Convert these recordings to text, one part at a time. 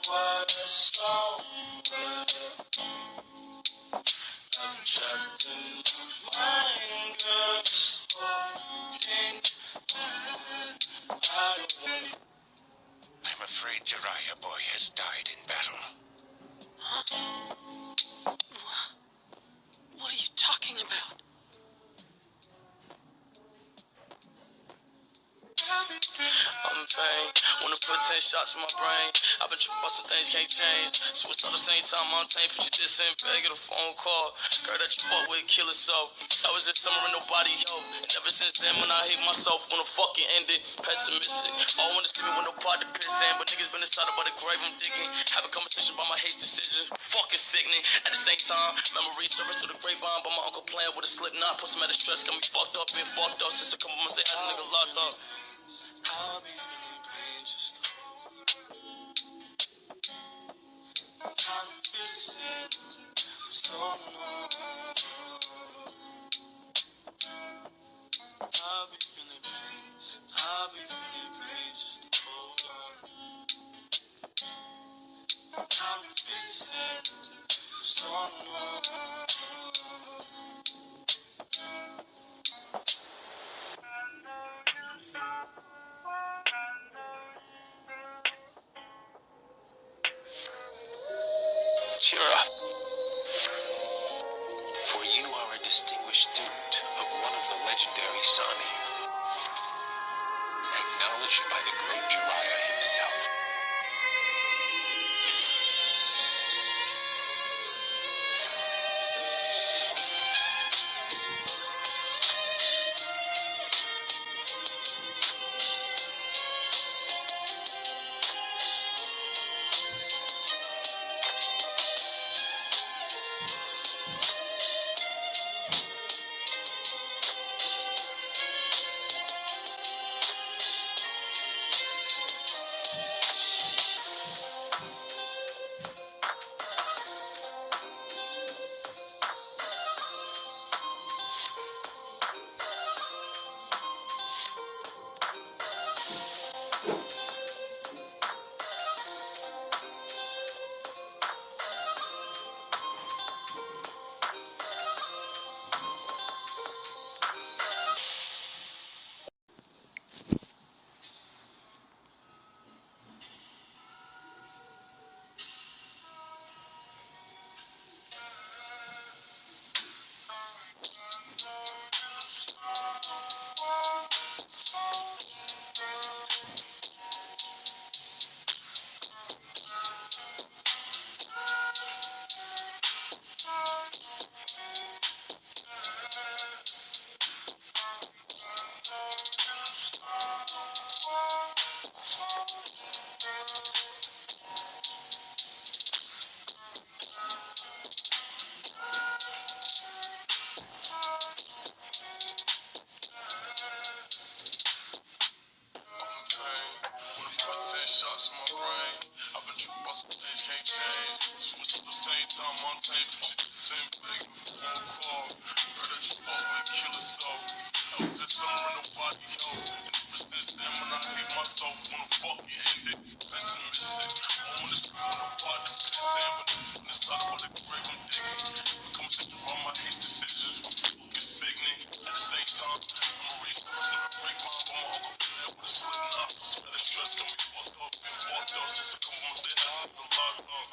I'm afraid Jiraiya boy has died in battle. What are you talking about? I'm in pain. Wanna put 10 shots in my brain. I've been tripping about some things can't change. Switch all the same time I'm tamed. Put you this in bag of a phone call. Girl that you fuck with, kill herself. That was in summer and nobody helped. And ever since then, when I hate myself, wanna fucking end it. Pessimistic. All wanna see me with no pot to piss in. But niggas been inside about the grave I'm digging. Have a conversation about my hate decisions. Fucking sickening. At the same time, memories surface through the grapevine. But my uncle playing with a slip knot. Put some out of stress. Got me fucked up. Been fucked up since a couple months they had a nigga locked up. I'll be feeling pain just to I'm trying to feel the same. I'm so numb. I'll be feeling pain. I'll be feeling pain just to hold on. I'm trying to feel the same. I'm so numb. Cheer up. For you are a distinguished student of one of the legendary Sani, acknowledged by the great Jiraiya himself. Shots in my brain. I've been tripping about some things can't change. Switch at the same time I'm tamed. Put you the same bag of a phone call. Girl that you fuck with, kill herself. That was in summer and nobody helped. And ever since then, when I hate myself, wanna fucking end it. Pessimistic. I wanna see when no part to piss in. But niggas been inside about the grave I'm digging. The conversation about my hate decisions. Fucking sickening. At the same time, I'm a resource to the grapevine. But my uncle playing with a slip knot. Some of the stress got me fucked up. Been fucked up since a couple months they had me locked up.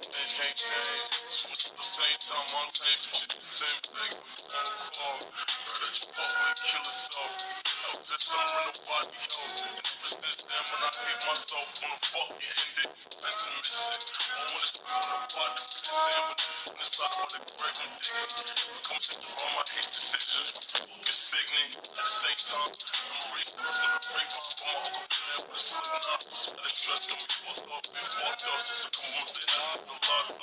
things can't change. Switch at the same time on tape, but you did the same thing before the call. Heard that you always kill yourself. That was just summer in the body, yo. And ever since then, when I hate myself, wanna fuck you ended. Pessimistic. I wanna sleep on the body, pissing, but when it's like what a great one dick. Come check all my hate decisions. Fucking sickening. At the same time, I'm a reach for the break my for my uncle man with a slip knot. Spell stress, got me fucked up, been fucked up since a couple months in. I had a lot of